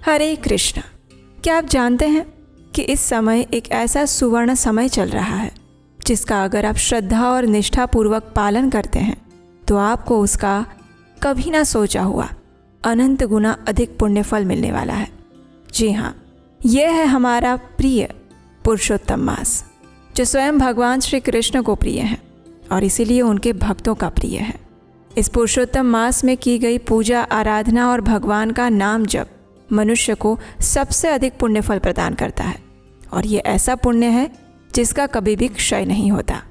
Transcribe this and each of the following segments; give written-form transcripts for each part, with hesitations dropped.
हरे कृष्ण। क्या आप जानते हैं कि इस समय एक ऐसा सुवर्ण समय चल रहा है जिसका अगर आप श्रद्धा और निष्ठापूर्वक पालन करते हैं तो आपको उसका कभी ना सोचा हुआ अनंत गुना अधिक पुण्य फल मिलने वाला है। जी हाँ, यह है हमारा प्रिय पुरुषोत्तम मास, जो स्वयं भगवान श्री कृष्ण को प्रिय है और इसीलिए उनके भक्तों का प्रिय है। इस पुरुषोत्तम मास में की गई पूजा, आराधना और भगवान का नाम जप मनुष्य को सबसे अधिक पुण्य फल प्रदान करता है और ये ऐसा पुण्य है जिसका कभी भी क्षय नहीं होता।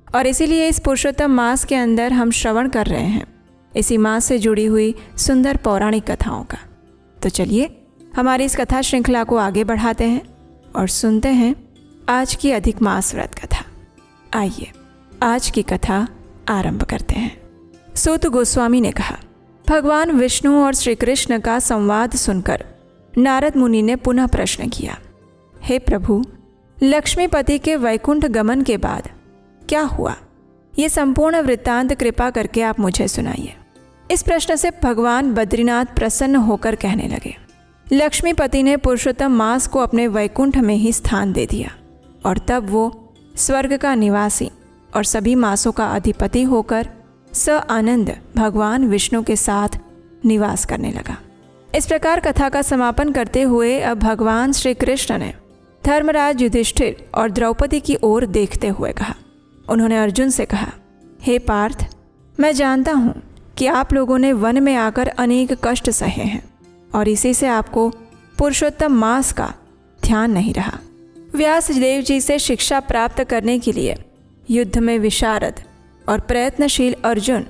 और इसीलिए इस पुरुषोत्तम मास के अंदर हम श्रवण कर रहे हैं इसी मास से जुड़ी हुई सुंदर पौराणिक कथाओं का। तो चलिए हमारी इस कथा श्रृंखला को आगे बढ़ाते हैं और सुनते हैं आज की अधिक मास व्रत कथा। आइए आज की कथा आरंभ करते हैं। सूत गोस्वामी ने कहा, भगवान विष्णु और श्री कृष्ण का संवाद सुनकर नारद मुनि ने पुनः प्रश्न किया, हे प्रभु, लक्ष्मीपति के वैकुंठ गमन के बाद क्या हुआ? ये संपूर्ण वृत्तांत कृपा करके आप मुझे सुनाइए। इस प्रश्न से भगवान बद्रीनाथ प्रसन्न होकर कहने लगे, लक्ष्मीपति ने पुरुषोत्तम मास को अपने वैकुंठ में ही स्थान दे दिया और तब वो स्वर्ग का निवासी और सभी मासों का अधिपति होकर आनंद भगवान विष्णु के साथ निवास करने लगा। इस प्रकार कथा का समापन करते हुए अब भगवान श्री कृष्ण ने धर्मराज युधिष्ठिर और द्रौपदी की ओर देखते हुए कहा, उन्होंने अर्जुन से कहा, हे पार्थ, मैं जानता हूँ कि आप लोगों ने वन में आकर अनेक कष्ट सहे हैं और इसी से आपको पुरुषोत्तम मास का ध्यान नहीं रहा। व्यास देव जी से शिक्षा प्राप्त करने के लिए युद्ध में विशारद और प्रयत्नशील अर्जुन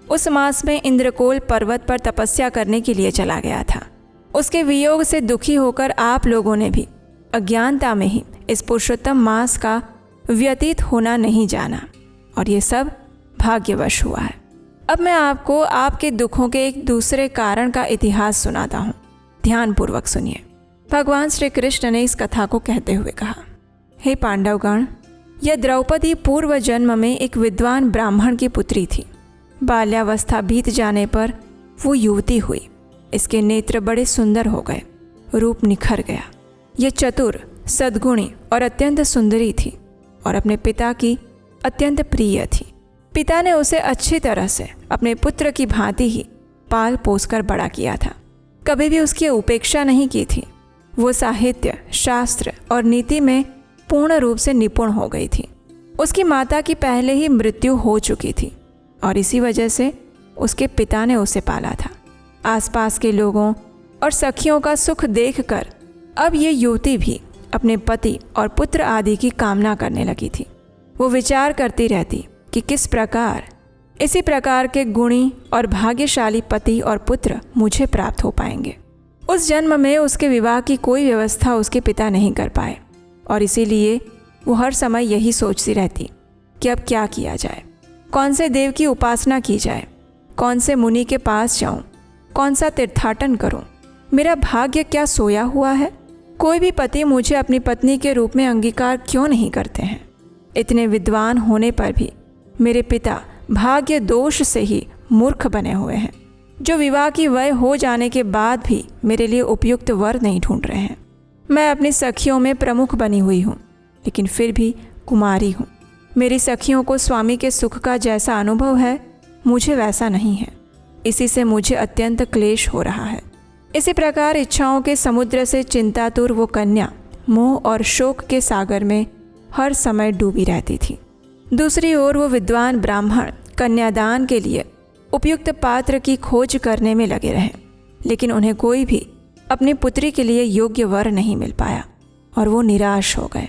उस मास में इंद्रकोल पर्वत पर तपस्या करने के लिए चला गया था। उसके वियोग से दुखी होकर आप लोगों ने भी अज्ञानता में ही इस पुरुषोत्तम मास का व्यतीत होना नहीं जाना और ये सब भाग्यवश हुआ है। अब मैं आपको आपके दुखों के एक दूसरे कारण का इतिहास सुनाता हूँ, ध्यानपूर्वक सुनिए। भगवान श्री कृष्ण ने इस कथा को कहते हुए कहा, हे पांडवगण, यह द्रौपदी पूर्व जन्म में एक विद्वान ब्राह्मण की पुत्री थी। बाल्यावस्था बीत जाने पर वो युवती हुई। इसके नेत्र बड़े सुंदर हो गए, रूप निखर गया। यह चतुर, सद्गुणी और अत्यंत सुंदरी थी और अपने पिता की अत्यंत प्रिय थी। पिता ने उसे अच्छी तरह से अपने पुत्र की भांति ही पाल पोस कर बड़ा किया था, कभी भी उसकी उपेक्षा नहीं की थी। वो साहित्य, शास्त्र और नीति में पूर्ण रूप से निपुण हो गई थी। उसकी माता की पहले ही मृत्यु हो चुकी थी और इसी वजह से उसके पिता ने उसे पाला था। आसपास के लोगों और सखियों का सुख देखकर अब ये युवती भी अपने पति और पुत्र आदि की कामना करने लगी थी। वो विचार करती रहती कि किस प्रकार इसी प्रकार के गुणी और भाग्यशाली पति और पुत्र मुझे प्राप्त हो पाएंगे। उस जन्म में उसके विवाह की कोई व्यवस्था उसके पिता नहीं कर पाए और इसीलिए वो हर समय यही सोचती रहती कि अब क्या किया जाए, कौन से देव की उपासना की जाए, कौन से मुनि के पास जाऊं, कौन सा तीर्थाटन करूं, मेरा भाग्य क्या सोया हुआ है, कोई भी पति मुझे अपनी पत्नी के रूप में अंगीकार क्यों नहीं करते हैं। इतने विद्वान होने पर भी मेरे पिता भाग्य दोष से ही मूर्ख बने हुए हैं, जो विवाह की वय हो जाने के बाद भी मेरे लिए उपयुक्त वर नहीं ढूंढ रहे हैं। मैं अपनी सखियों में प्रमुख बनी हुई हूँ, लेकिन फिर भी कुमारी हूँ। मेरी सखियों को स्वामी के सुख का जैसा अनुभव है, मुझे वैसा नहीं है। इसी से मुझे अत्यंत क्लेश हो रहा है। इसी प्रकार इच्छाओं के समुद्र से चिंतातुर वो कन्या मोह और शोक के सागर में हर समय डूबी रहती थी। दूसरी ओर वो विद्वान ब्राह्मण कन्यादान के लिए उपयुक्त पात्र की खोज करने में लगे रहे, लेकिन उन्हें कोई भी अपनी पुत्री के लिए योग्य वर नहीं मिल पाया और वो निराश हो गए।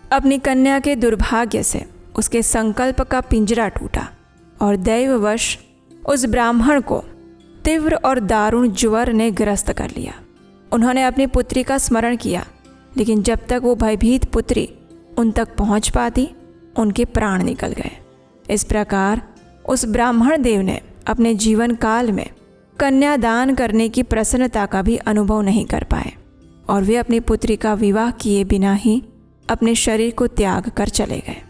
अपनी कन्या के दुर्भाग्य से उसके संकल्प का पिंजरा टूटा और दैववश उस ब्राह्मण को तीव्र और दारुण ज्वर ने ग्रस्त कर लिया। उन्होंने अपनी पुत्री का स्मरण किया, लेकिन जब तक वो भयभीत पुत्री उन तक पहुंच पाती, उनके प्राण निकल गए। इस प्रकार उस ब्राह्मण देव ने अपने जीवन काल में कन्यादान करने की प्रसन्नता का भी अनुभव नहीं कर पाए और वे अपनी पुत्री का विवाह किए बिना ही अपने शरीर को त्याग कर चले गए।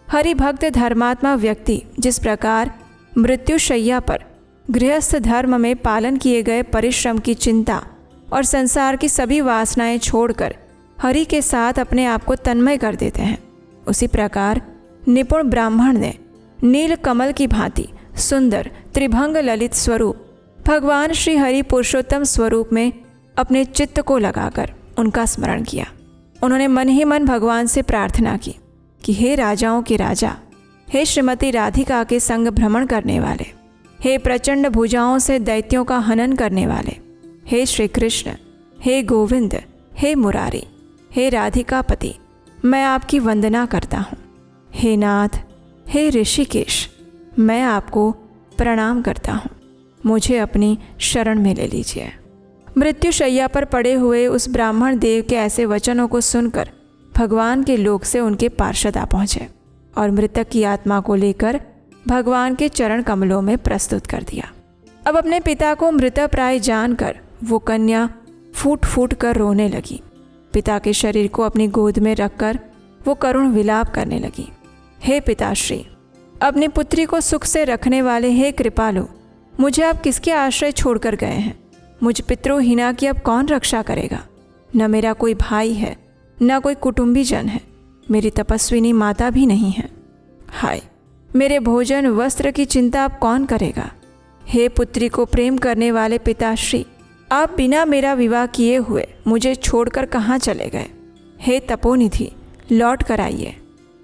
हरि भक्त धर्मात्मा व्यक्ति जिस प्रकार मृत्युशैया पर गृहस्थ धर्म में पालन किए गए परिश्रम की चिंता और संसार की सभी वासनाएं छोड़कर हरि के साथ अपने आप को तन्मय कर देते हैं, उसी प्रकार निपुण ब्राह्मण ने नील कमल की भांति सुंदर त्रिभंग ललित स्वरूप भगवान श्री हरि पुरुषोत्तम स्वरूप में अपने चित्त को लगाकर उनका स्मरण किया। उन्होंने मन ही मन भगवान से प्रार्थना की कि हे राजाओं के राजा, हे श्रीमती राधिका के संग भ्रमण करने वाले, हे प्रचंड भुजाओं से दैत्यों का हनन करने वाले, हे श्री कृष्ण, हे गोविंद, हे मुरारी, हे राधिकापति, मैं आपकी वंदना करता हूँ। हे नाथ, हे ऋषिकेश, मैं आपको प्रणाम करता हूँ, मुझे अपनी शरण में ले लीजिए। मृत्युशैया पर पड़े हुए उस ब्राह्मण देव के ऐसे वचनों को सुनकर भगवान के लोक से उनके पार्षद आ पहुँचे और मृतक की आत्मा को लेकर भगवान के चरण कमलों में प्रस्तुत कर दिया। अब अपने पिता को मृतप्राय जानकर वो कन्या फूट फूट कर रोने लगी। पिता के शरीर को अपनी गोद में रखकर वो करुण विलाप करने लगी। हे पिताश्री, अपनी पुत्री को सुख से रखने वाले हे कृपालु, मुझे आप किसके आश्रय छोड़कर गए हैं? मुझ पितृहीना की अब कौन रक्षा करेगा? न मेरा कोई भाई है, न कोई कुटुंबी जन है, मेरी तपस्विनी माता भी नहीं है। हाय, मेरे भोजन वस्त्र की चिंता अब कौन करेगा? हे पुत्री को प्रेम करने वाले पिताश्री, आप बिना मेरा विवाह किए हुए मुझे छोड़कर कहाँ चले गए? हे तपोनिधि, लौट कर आइए।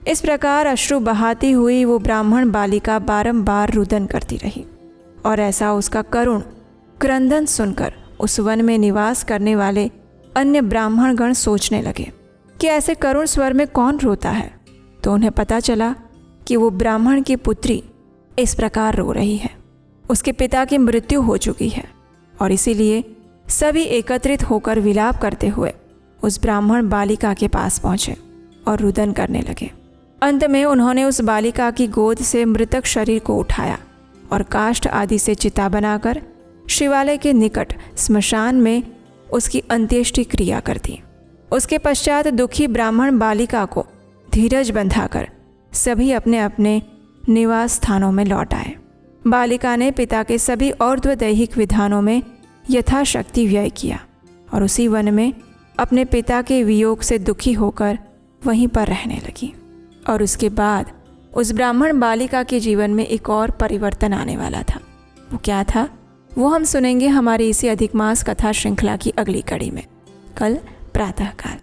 इस प्रकार अश्रु बहाती हुई वो ब्राह्मण बालिका बारंबार रुदन करती रही और ऐसा उसका करुण क्रंदन सुनकर उस वन में निवास करने वाले अन्य ब्राह्मणगण सोचने लगे कि ऐसे करुण स्वर में कौन रोता है। तो उन्हें पता चला कि वो ब्राह्मण की पुत्री इस प्रकार रो रही है। उसके पिता की मृत्यु हो चुकी है और इसीलिए सभी एकत्रित होकर विलाप करते हुए उस ब्राह्मण बालिका के पास पहुँचे और रुदन करने लगे। अंत में उन्होंने उस बालिका की गोद से मृतक शरीर को उठाया और काष्ठ आदि से चिता बनाकर शिवालय के निकट स्मशान में उसकी अंत्येष्टि क्रिया कर दी। उसके पश्चात दुखी ब्राह्मण बालिका को धीरज बंधाकर सभी अपने अपने निवास स्थानों में लौट आए। बालिका ने पिता के सभी और्ध्वदैहिक विधानों में यथाशक्ति व्यय किया और उसी वन में अपने पिता के वियोग से दुखी होकर वहीं पर रहने लगी। और उसके बाद उस ब्राह्मण बालिका के जीवन में एक और परिवर्तन आने वाला था। वो क्या था, वो हम सुनेंगे हमारी इसी अधिक मास कथा श्रृंखला की अगली कड़ी में, कल प्रातःकाल।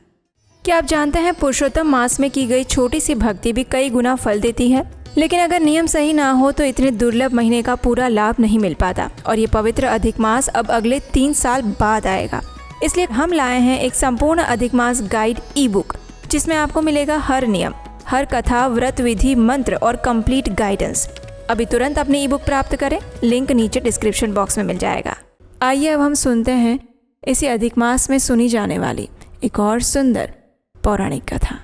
क्या आप जानते हैं, पुरुषोत्तम मास में की गई छोटी सी भक्ति भी कई गुना फल देती है, लेकिन अगर नियम सही ना हो तो इतने दुर्लभ महीने का पूरा लाभ नहीं मिल पाता। और ये पवित्र अधिक मास अब अगले 3 साल बाद आएगा, इसलिए हम लाए हैं एक संपूर्ण अधिक मास गाइड ई बुक, जिसमें आपको मिलेगा हर नियम, हर कथा, व्रत विधि, मंत्र और कंप्लीट गाइडेंस। अभी तुरंत अपनी ई बुक प्राप्त करें, लिंक नीचे डिस्क्रिप्शन बॉक्स में मिल जाएगा। आइए अब हम सुनते हैं इसी अधिक मास में सुनी जाने वाली एक और सुंदर पौराणिक कथा।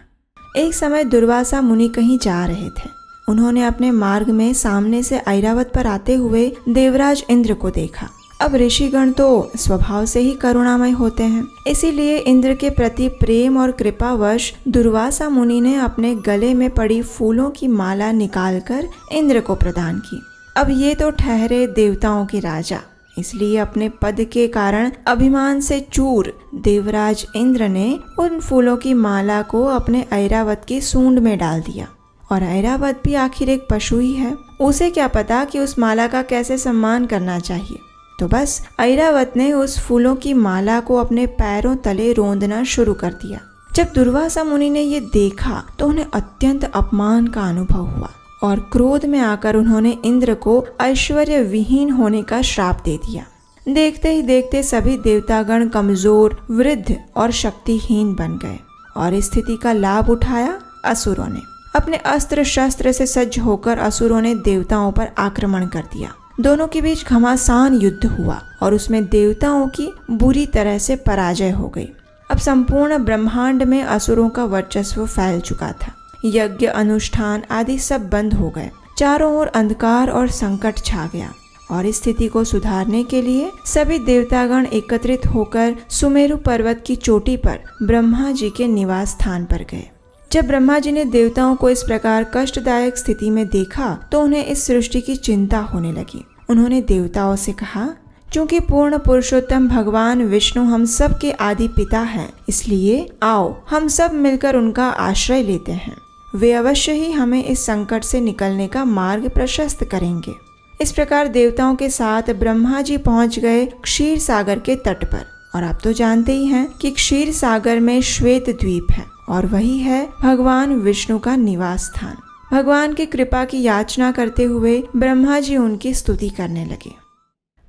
एक समय दुर्वासा मुनि कहीं जा रहे थे। उन्होंने अपने मार्ग में सामने से ऐरावत पर आते हुए देवराज इंद्र को देखा। अब ऋषिगण तो स्वभाव से ही करुणामय होते हैं, इसीलिए इंद्र के प्रति प्रेम और कृपावश दुर्वासा मुनि ने अपने गले में पड़ी फूलों की माला निकालकर इंद्र को प्रदान की। अब ये तो ठहरे देवताओं के राजा, इसलिए अपने पद के कारण अभिमान से चूर देवराज इंद्र ने उन फूलों की माला को अपने ऐरावत की सूंड में डाल दिया। और ऐरावत भी आखिर एक पशु ही है, उसे क्या पता कि उस माला का कैसे सम्मान करना चाहिए। तो बस ऐरावत ने उस फूलों की माला को अपने पैरों तले रोंदना शुरू कर दिया। जब दुर्वासा मुनि ने ये देखा तो उन्हें अत्यंत अपमान का अनुभव हुआ और क्रोध में आकर उन्होंने इंद्र को ऐश्वर्य विहीन होने का श्राप दे दिया। देखते ही देखते सभी देवतागण कमजोर, वृद्ध और शक्तिहीन बन गए और इस स्थिति का लाभ उठाया असुरों ने। अपने अस्त्र शस्त्र से सज्ज होकर असुरों ने देवताओं पर आक्रमण कर दिया। दोनों के बीच घमासान युद्ध हुआ और उसमें देवताओं की बुरी तरह से पराजय हो गई। अब संपूर्ण ब्रह्मांड में असुरों का वर्चस्व फैल चुका था। यज्ञ, अनुष्ठान आदि सब बंद हो गए। चारों ओर अंधकार और संकट छा गया और इस स्थिति को सुधारने के लिए सभी देवतागण एकत्रित होकर सुमेरु पर्वत की चोटी पर ब्रह्मा जी के निवास स्थान पर गए। जब ब्रह्मा जी ने देवताओं को इस प्रकार कष्टदायक स्थिति में देखा तो उन्हें इस सृष्टि की चिंता होने लगी। उन्होंने देवताओं से कहा क्योंकि पूर्ण पुरुषोत्तम भगवान विष्णु हम सब के आदि पिता हैं, इसलिए आओ हम सब मिलकर उनका आश्रय लेते हैं। वे अवश्य ही हमें इस संकट से निकलने का मार्ग प्रशस्त करेंगे। इस प्रकार देवताओं के साथ ब्रह्मा जी पहुंच गए क्षीर सागर के तट पर। और आप तो जानते ही हैं कि क्षीर सागर में श्वेत द्वीप है और वही है भगवान विष्णु का निवास स्थान। भगवान की कृपा की याचना करते हुए ब्रह्मा जी उनकी स्तुति करने लगे।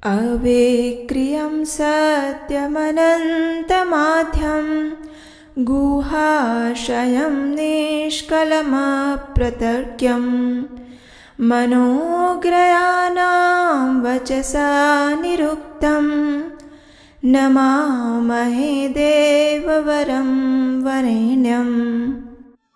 अवेक्रियं सत्यमनन्तमाध्यं गुहाशयं निष्कलमप्रतर्क्यं मनोग्रयाणां वचसा निरुक्तं नमामहे देववरं वरेण्यं।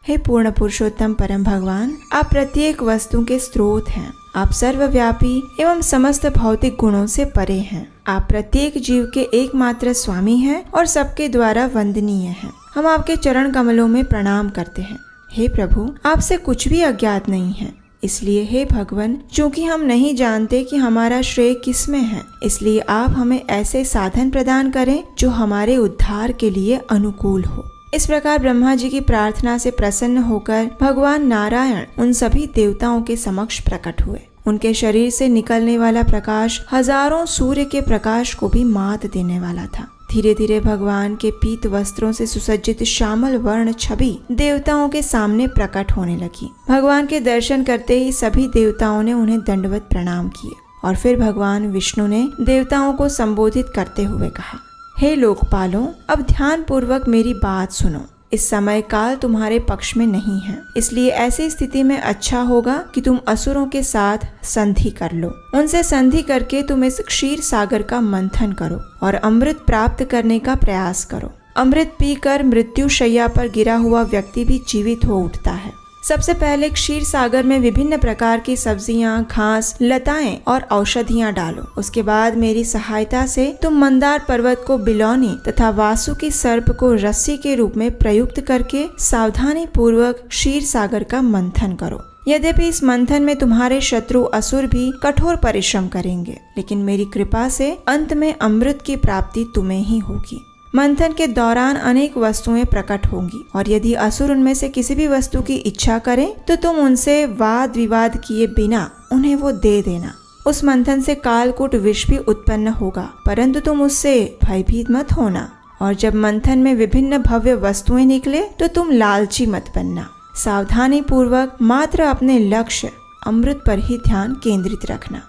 हे पूर्ण पुरुषोत्तम परम भगवान, आप प्रत्येक वस्तु के स्रोत हैं। आप सर्वव्यापी एवं समस्त भौतिक गुणों से परे हैं। आप प्रत्येक जीव के एकमात्र स्वामी हैं और सबके द्वारा वंदनीय हैं। हम आपके चरण कमलों में प्रणाम करते हैं। हे प्रभु, आपसे कुछ भी अज्ञात नहीं है, इसलिए हे भगवान, चूंकि हम नहीं जानते कि हमारा श्रेय किसमें है, इसलिए आप हमें ऐसे साधन प्रदान करें जो हमारे उद्धार के लिए अनुकूल हो। इस प्रकार ब्रह्मा जी की प्रार्थना से प्रसन्न होकर भगवान नारायण उन सभी देवताओं के समक्ष प्रकट हुए। उनके शरीर से निकलने वाला प्रकाश हजारों सूर्य के प्रकाश को भी मात देने वाला था। धीरे धीरे भगवान के पीत वस्त्रों से सुसज्जित श्यामल वर्ण छवि देवताओं के सामने प्रकट होने लगी। भगवान के दर्शन करते ही सभी देवताओं ने उन्हें दंडवत प्रणाम किए और फिर भगवान विष्णु ने देवताओं को संबोधित करते हुए कहा, हे लोकपालों, अब ध्यान पूर्वक मेरी बात सुनो। इस समय काल तुम्हारे पक्ष में नहीं है, इसलिए ऐसी स्थिति में अच्छा होगा कि तुम असुरों के साथ संधि कर लो। उनसे संधि करके तुम इस क्षीर सागर का मंथन करो और अमृत प्राप्त करने का प्रयास करो। अमृत पीकर मृत्यु शैया पर गिरा हुआ व्यक्ति भी जीवित हो उठता है। सबसे पहले क्षीर सागर में विभिन्न प्रकार की सब्जियां, घास, लताएं और औषधियां डालो। उसके बाद मेरी सहायता से तुम मंदार पर्वत को बिलौनी तथा वासुकी सर्प को रस्सी के रूप में प्रयुक्त करके सावधानी पूर्वक क्षीर सागर का मंथन करो। यद्यपि इस मंथन में तुम्हारे शत्रु असुर भी कठोर परिश्रम करेंगे, लेकिन मेरी कृपा से अंत में अमृत की प्राप्ति तुम्हें ही होगी। मंथन के दौरान अनेक वस्तुएं प्रकट होंगी और यदि असुर उनमें से किसी भी वस्तु की इच्छा करें तो तुम उनसे वाद विवाद किए बिना उन्हें वो दे देना। उस मंथन से कालकूट विष भी उत्पन्न होगा, परंतु तुम उससे भयभीत मत होना। और जब मंथन में विभिन्न भव्य वस्तुएं निकले तो तुम लालची मत बनना। सावधानी पूर्वक मात्र अपने लक्ष्य अमृत पर ही ध्यान केंद्रित रखना।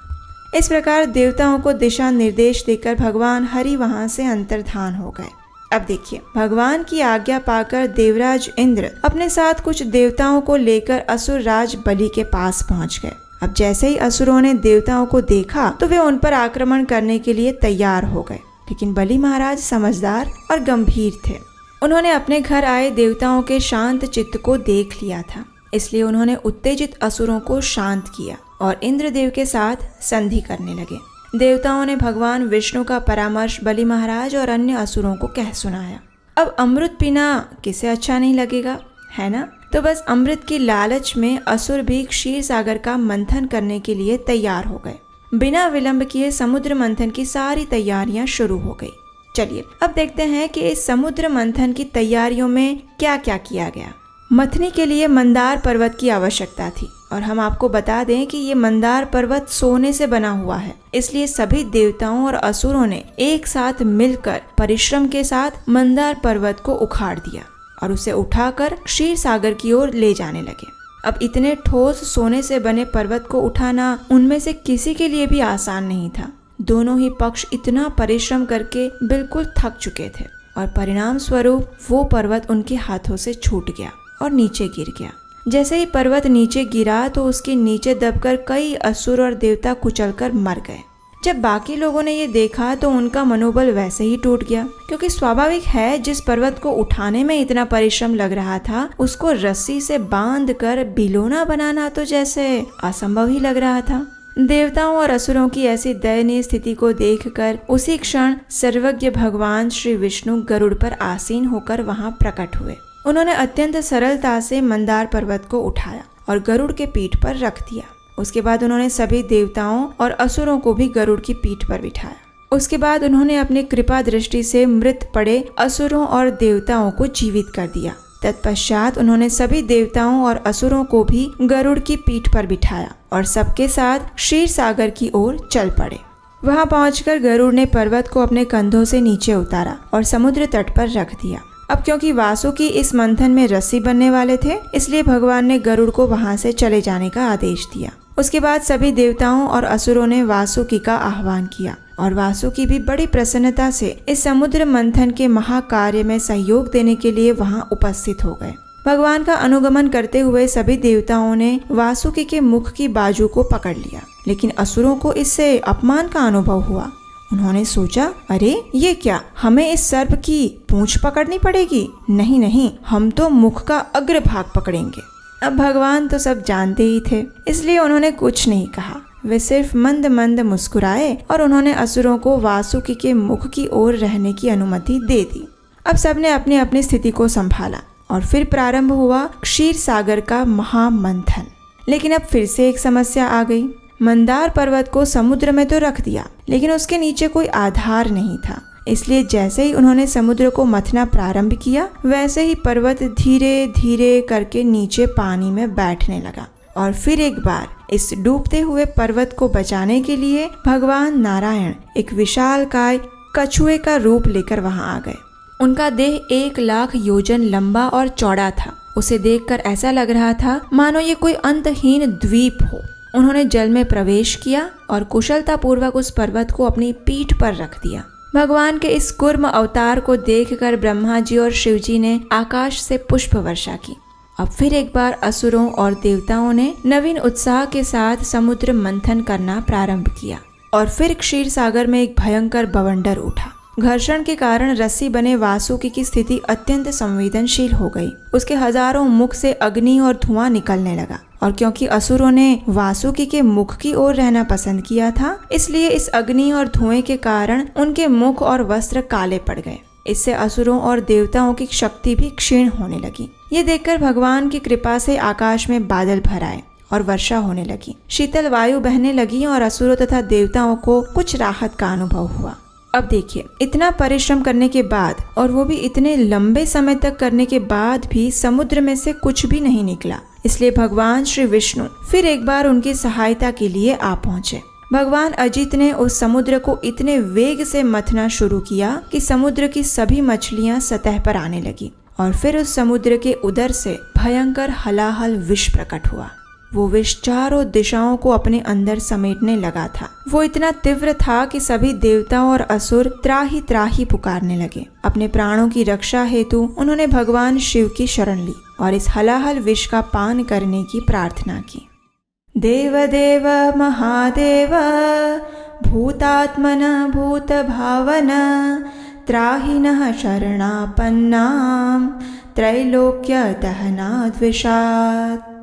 इस प्रकार देवताओं को दिशा निर्देश देकर भगवान हरि वहां से अंतर्धान हो गए। अब देखिए, भगवान की आज्ञा पाकर देवराज इंद्र अपने साथ कुछ देवताओं को लेकर असुर राज बलि के पास पहुंच गए। अब जैसे ही असुरों ने देवताओं को देखा तो वे उन पर आक्रमण करने के लिए तैयार हो गए, लेकिन बलि महाराज समझदार और गंभीर थे। उन्होंने अपने घर आए देवताओं के शांत चित्त को देख लिया था, इसलिए उन्होंने उत्तेजित असुरों को शांत किया और इंद्रदेव के साथ संधि करने लगे। देवताओं ने भगवान विष्णु का परामर्श बलि महाराज और अन्य असुरों को कह सुनाया। अब अमृत पीना किसे अच्छा नहीं लगेगा, है ना? तो बस अमृत की लालच में असुर भी क्षीर सागर का मंथन करने के लिए तैयार हो गए। बिना विलंब किए समुद्र मंथन की सारी तैयारियां शुरू हो गई। चलिए अब देखते हैं कि इस समुद्र मंथन की तैयारियों में क्या क्या किया गया। मथनी के लिए मंदार पर्वत की आवश्यकता थी और हम आपको बता दें कि ये मंदार पर्वत सोने से बना हुआ है, इसलिए सभी देवताओं और असुरों ने एक साथ मिलकर परिश्रम के साथ मंदार पर्वत को उखाड़ दिया और उसे उठाकर क्षीर सागर की ओर ले जाने लगे। अब इतने ठोस सोने से बने पर्वत को उठाना उनमें से किसी के लिए भी आसान नहीं था। दोनों ही पक्ष इतना परिश्रम करके बिल्कुल थक चुके थे और परिणाम स्वरूप वो पर्वत उनके हाथों से छूट गया और नीचे गिर गया। जैसे ही पर्वत नीचे गिरा तो उसके नीचे दबकर कई असुर और देवता कुचलकर मर गए। जब बाकी लोगों ने ये देखा तो उनका मनोबल वैसे ही टूट गया, क्योंकि स्वाभाविक है जिस पर्वत को उठाने में इतना परिश्रम लग रहा था उसको रस्सी से बांधकर बिलोना बनाना तो जैसे असंभव ही लग रहा था। देवताओं और असुरों की ऐसी दयनीय स्थिति को देखकर उसी क्षण सर्वज्ञ भगवान श्री विष्णु गरुड़ पर आसीन होकर वहां प्रकट हुए। उन्होंने अत्यंत सरलता से मंदार पर्वत को उठाया और गरुड़ के पीठ पर रख दिया। उसके बाद उन्होंने सभी देवताओं और असुरों को भी गरुड़ की पीठ पर बिठाया। उसके बाद उन्होंने अपनी कृपा दृष्टि से मृत पड़े असुरों और देवताओं को जीवित कर दिया। तत्पश्चात उन्होंने सभी देवताओं और असुरों को भी गरुड़ की पीठ पर बिठाया और सबके साथ क्षीर सागर की ओर चल पड़े। वहां पहुंचकर गरुड़ ने पर्वत को अपने कंधों से नीचे उतारा और समुद्र तट पर रख दिया। अब क्योंकि वासुकी इस मंथन में रस्सी बनने वाले थे, इसलिए भगवान ने गरुड़ को वहां से चले जाने का आदेश दिया। उसके बाद सभी देवताओं और असुरों ने वासुकी का आह्वान किया और वासुकी भी बड़ी प्रसन्नता से इस समुद्र मंथन के महाकार्य में सहयोग देने के लिए वहां उपस्थित हो गए। भगवान का अनुगमन करते हुए सभी देवताओं ने वासुकी के मुख की बाजू को पकड़ लिया, लेकिन असुरों को इससे अपमान का अनुभव हुआ। उन्होंने सोचा, अरे ये क्या, हमें इस सर्प की पूंछ पकड़नी पड़ेगी? नहीं नहीं, हम तो मुख का अग्र भाग पकड़ेंगे। अब भगवान तो सब जानते ही थे, इसलिए उन्होंने कुछ नहीं कहा। वे सिर्फ मंद मंद मुस्कुराए और उन्होंने असुरों को वासुकी के मुख की ओर रहने की अनुमति दे दी। अब सबने अपनी अपनी स्थिति को संभाला और फिर प्रारंभ हुआ क्षीर सागर का महामंथन। लेकिन अब फिर से एक समस्या आ गई। मंदार पर्वत को समुद्र में तो रख दिया, लेकिन उसके नीचे कोई आधार नहीं था। इसलिए जैसे ही उन्होंने समुद्र को मथना प्रारंभ किया, वैसे ही पर्वत धीरे धीरे करके नीचे पानी में बैठने लगा। और फिर एक बार इस डूबते हुए पर्वत को बचाने के लिए भगवान नारायण एक विशालकाय कछुए का रूप लेकर वहां आ गए। उनका देह 1,00,000 योजन लंबा और चौड़ा था। उसे देखकर ऐसा लग रहा था मानो ये कोई अंतहीन द्वीप हो। उन्होंने जल में प्रवेश किया और कुशलतापूर्वक उस पर्वत को अपनी पीठ पर रख दिया। भगवान के इस कूर्म अवतार को देखकर ब्रह्मा जी और शिव जी ने आकाश से पुष्प वर्षा की। अब फिर एक बार असुरों और देवताओं ने नवीन उत्साह के साथ समुद्र मंथन करना प्रारंभ किया और फिर क्षीर सागर में एक भयंकर बवंडर उठा। घर्षण के कारण रस्सी बने वासुकी की स्थिति अत्यंत संवेदनशील हो गई। उसके हजारों मुख से अग्नि और धुआं निकलने लगा और क्योंकि असुरों ने वासुकी के मुख की ओर रहना पसंद किया था, इसलिए इस अग्नि और धुएं के कारण उनके मुख और वस्त्र काले पड़ गए। इससे असुरों और देवताओं की शक्ति भी क्षीण होने लगी। ये देखकर भगवान की कृपा से आकाश में बादल भर आए और वर्षा होने लगी। शीतल वायु बहने लगी और असुरों तथा देवताओं को कुछ राहत का अनुभव हुआ। अब देखिए, इतना परिश्रम करने के बाद और वो भी इतने लंबे समय तक करने के बाद भी समुद्र में से कुछ भी नहीं निकला। इसलिए भगवान श्री विष्णु फिर एक बार उनकी सहायता के लिए आ पहुंचे। भगवान अजित ने उस समुद्र को इतने वेग से मथना शुरू किया कि समुद्र की सभी मछलियां सतह पर आने लगी और फिर उस समुद्र के उदर से भयंकर हलाहल विष प्रकट हुआ। वो विष चारों दिशाओं को अपने अंदर समेटने लगा था। वो इतना तीव्र था कि सभी देवताओं और असुर त्राही त्राही पुकारने लगे। अपने प्राणों की रक्षा हेतु उन्होंने भगवान शिव की शरण ली और इस हलाहल विष का पान करने की प्रार्थना की। देवदेव महादेव भूतात्मन भूत भावन त्राहिनः शरणापन्नाम त्रैलोक्य दहनाद्विषात्।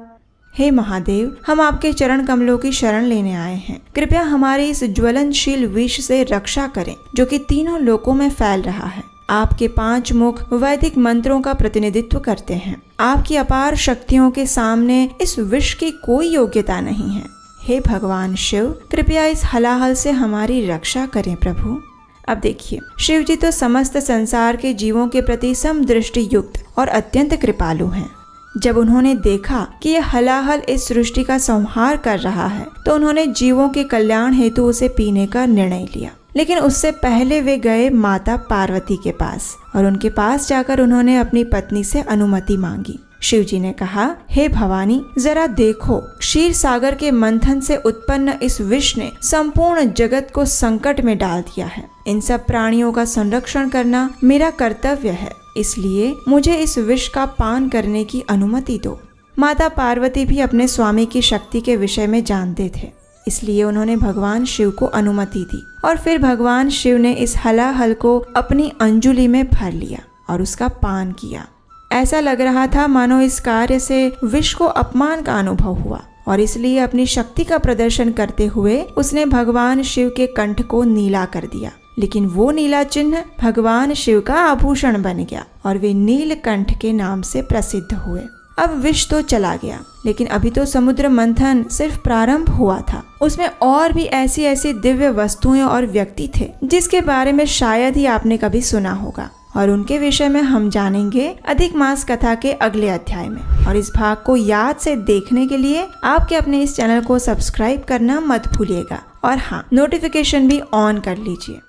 हे महादेव, हम आपके चरण कमलों की शरण लेने आए हैं। कृपया हमारी इस ज्वलनशील विष से रक्षा करें जो कि तीनों लोकों में फैल रहा है। आपके 5 मुख वैदिक मंत्रों का प्रतिनिधित्व करते हैं। आपकी अपार शक्तियों के सामने इस विष की कोई योग्यता नहीं है। हे भगवान शिव, कृपया इस हलाहल से हमारी रक्षा करें प्रभु। अब देखिए, शिव जी तो समस्त संसार के जीवों के प्रति समदृष्टि युक्त और अत्यंत कृपालु हैं। जब उन्होंने देखा कि यह हलाहल इस सृष्टि का संहार कर रहा है, तो उन्होंने जीवों के कल्याण हेतु उसे पीने का निर्णय लिया। लेकिन उससे पहले वे गए माता पार्वती के पास और उनके पास जाकर उन्होंने अपनी पत्नी से अनुमति मांगी। शिव जी ने कहा, हे भवानी, जरा देखो, क्षीर सागर के मंथन से उत्पन्न इस विष ने संपूर्ण जगत को संकट में डाल दिया है। इन सब प्राणियों का संरक्षण करना मेरा कर्तव्य है, इसलिए मुझे इस विष का पान करने की अनुमति दो। माता पार्वती भी अपने स्वामी की शक्ति के विषय में जानते थे, इसलिए उन्होंने भगवान शिव को अनुमति दी और फिर भगवान शिव ने इस हलाहल को अपनी अंजुलि में भर लिया और उसका पान किया। ऐसा लग रहा था मानो इस कार्य से विष को अपमान का अनुभव हुआ और इसलिए अपनी शक्ति का प्रदर्शन करते हुए उसने भगवान शिव के कंठ को नीला कर दिया। लेकिन वो नीला चिन्ह भगवान शिव का आभूषण बन गया और वे नीलकंठ के नाम से प्रसिद्ध हुए। अब विष तो चला गया, लेकिन अभी तो समुद्र मंथन सिर्फ प्रारंभ हुआ था। उसमें और भी ऐसी ऐसी दिव्य वस्तुएं और व्यक्ति थे जिसके बारे में शायद ही आपने कभी सुना होगा, और उनके विषय में हम जानेंगे अधिक मास कथा के अगले अध्याय में। और इस भाग को याद से देखने के लिए आपके अपने इस चैनल को सब्सक्राइब करना मत भूलिएगा, और हाँ, नोटिफिकेशन भी ऑन कर लीजिए।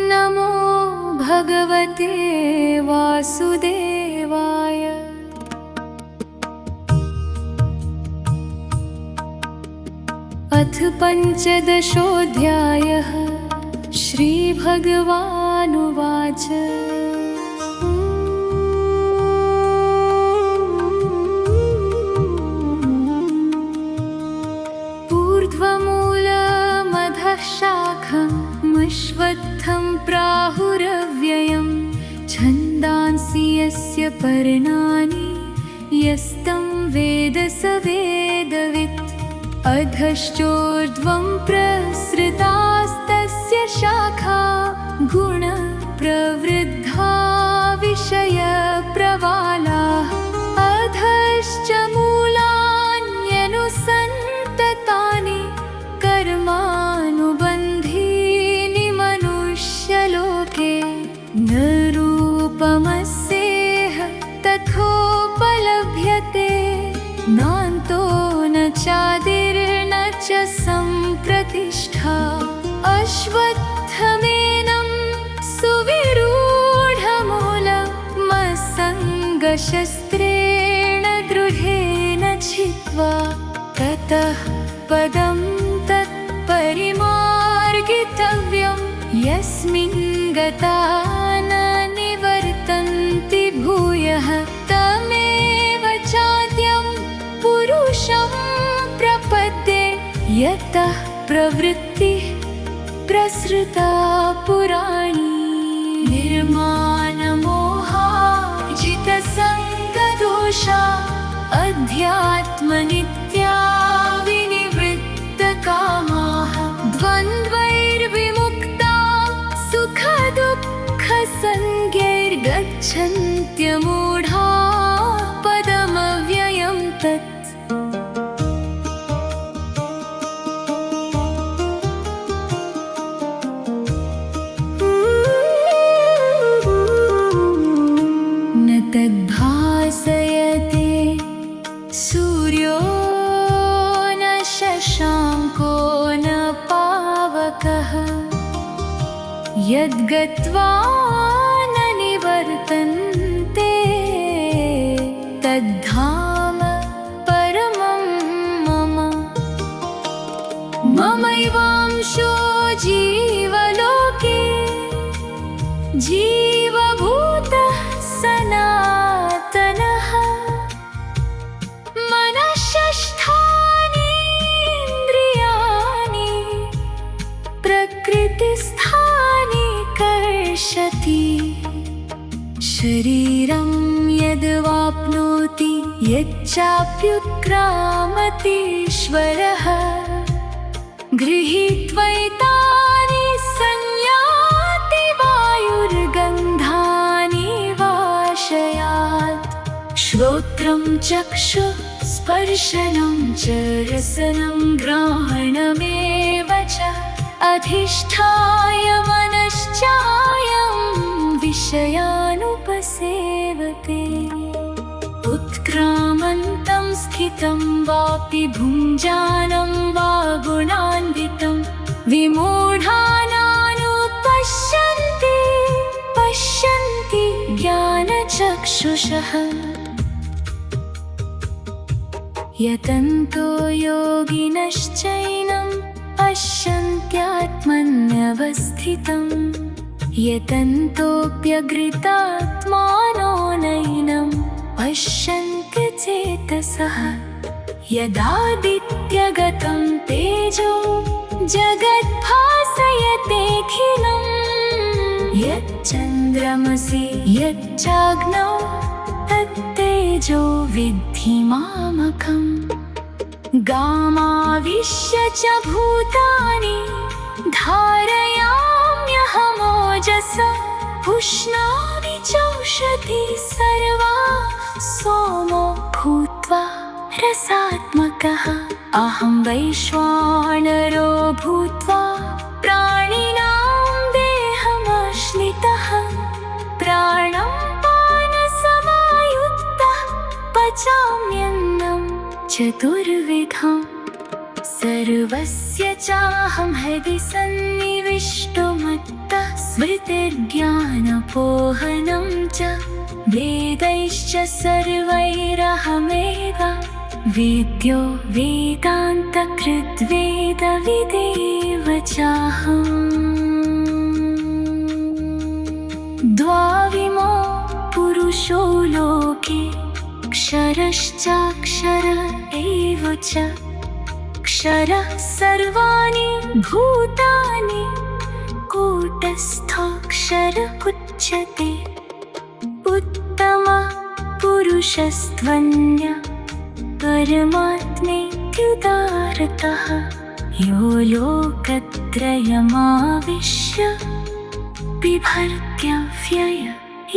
नमो भगवते वासुदेवाय। अथ पंचदशोऽध्यायः। श्रीभगवानुवाच। ऊर्ध्वमूलमधः शाखमश्वत्थं प्राहुरव्ययम् छन्दांसि यस्य पर्णानि यस्तं वेद स वेदवित्। अधश्चोर्ध्वं प्रसृतास्तस्य शाखा गुणप्रवृद्धा विषयप्रवालाः। अधश्च मूलान्यनुसन्ततानि कर्मानुबन्धीनि मनुष्यलोके। न रूपमस्येह तथोपलभ्यते नान्तो न चादिर्न च सम्प्रतिष्ठा। अश्वत्थमेनं सुविरूढमूलमसङ्गशस्त्रेण दृढेन छित्त्वा ततः पदं तत्परिमार्गितव्यं यस्मिन् गता न निवर्तन्ति भूयः। तमेव चाद्यं पुरुषं प्रपद्ये यतः प्रवृत्तिः प्रसृता पुराणी। निर्मानमोहाजितसङ्गदोषा अध्यात्मनित्या विनिवृत्तकामाः। द्वन्द्वैर्विमुक्ता सुखदुःखसंज्ञैर्गच्छन्त्यमूढा पदमव्ययं तत्। तद्भासयते सूर्यो न शशाङ्को न पावकः यद्गत्वा न निवर्तन्ते तद्धाम परमं मम। ममैवांशो जीवलोके जीवभूतः सनातनः। मनःषष्ठानीन्द्रियाणि प्रकृतिस्थानि कर्षति। शरीरं यद्वाप्नोति यच्चाप्युत्क्रामतीश्वरः गृहीत्वैतानि संयाति वायुर्गन्धानि वाशयात्। श्रोत्रं चक्षुः स्पर्शनं च रसनं ग्रहणमेव च अधिष्ठाय मनश्चायं विषयानुपसेवते। उत्क्रामन्तं स्थितं वापि भुञ्जानं वा गुणान्वितं विमूढानानुपश्यन्ति पश्यन्ति ज्ञानचक्षुषः। यतन्तो योगिनश्चैनं पश्यन्त्यात्मन्यवस्थितं यतन्तोऽप्यकृतात्मानो नैनं पश्यन्ति चेतसः। यदादित्यगतं तेजो जगद्भासयतेऽखिलं यच्चन्द्रमसि यच्चाग्नौ तत्तेजो विद्धि मामकम्। गामाविश्य च भूतानि धारयाम्यहमो पुष्णामि चौषधी सर्वा सोमो भूत्वा रसात्मकः अहं वैश्वानरो भूत्वा प्राणिनां देहमाश्रितः प्राणं पानसमायुक्तः पचाम्यन्नं चतुर्विधम् सर्वस्य चाहं हृदि सन्निविष्टो मत्तः स्मृतिर्ज्ञानपोहनं च वेदैश्च सर्वैरहमेव वेद्यो वेदान्तकृद्वेदविदेव चाहम् द्वाविमो पुरुषो लोके क्षरश्चाक्षर एव च क्षरः सर्वाणि भूतानि कूटस्थोऽक्षर उच्यते उत्तमः पुरुषस्त्वन्य परमात्मेत्युदारतः यो लोकत्रयमाविश्य बिभर्त्यव्यय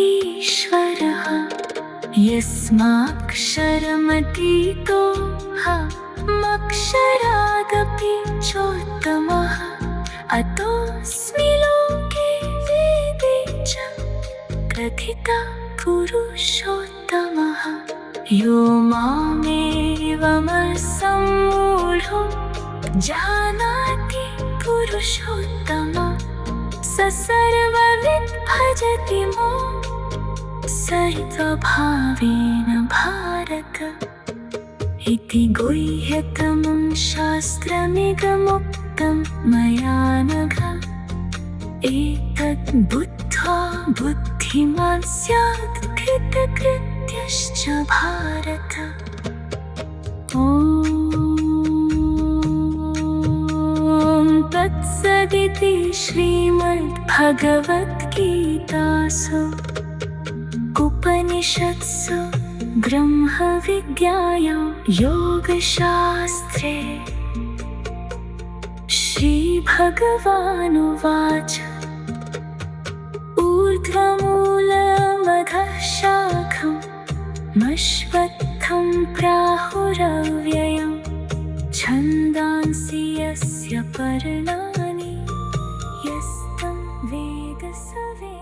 ईश्वरः यस्माक्षरमतीतोऽहमक्षरादपि चोत्तमः अतोऽस्मि लोके वेदे च कथितः पुरुषोत्तमः यो मामेवमसम्मूढो जानाति पुरुषोत्तमः स सर्वविद् भजति मां सर्वभावेन भारत इति गुह्यतमं शास्त्रमिदमुक्तं मया नघ एतद् बुद्ध्वा बुद्धिमान् स्यात् कृतकृत्यश्च भारत ॐ तत्सदिति श्रीमद्भगवद्गीतासु उपनिषत्सु ब्रह्मविद्यायां योगशास्त्रे श्रीभगवानुवाच ऊर्ध्वमूलमधः शाखम् मश्वत्थं प्राहुरव्ययम् छन्दांसि यस्य पर्णानि यस्तं वेद स वेद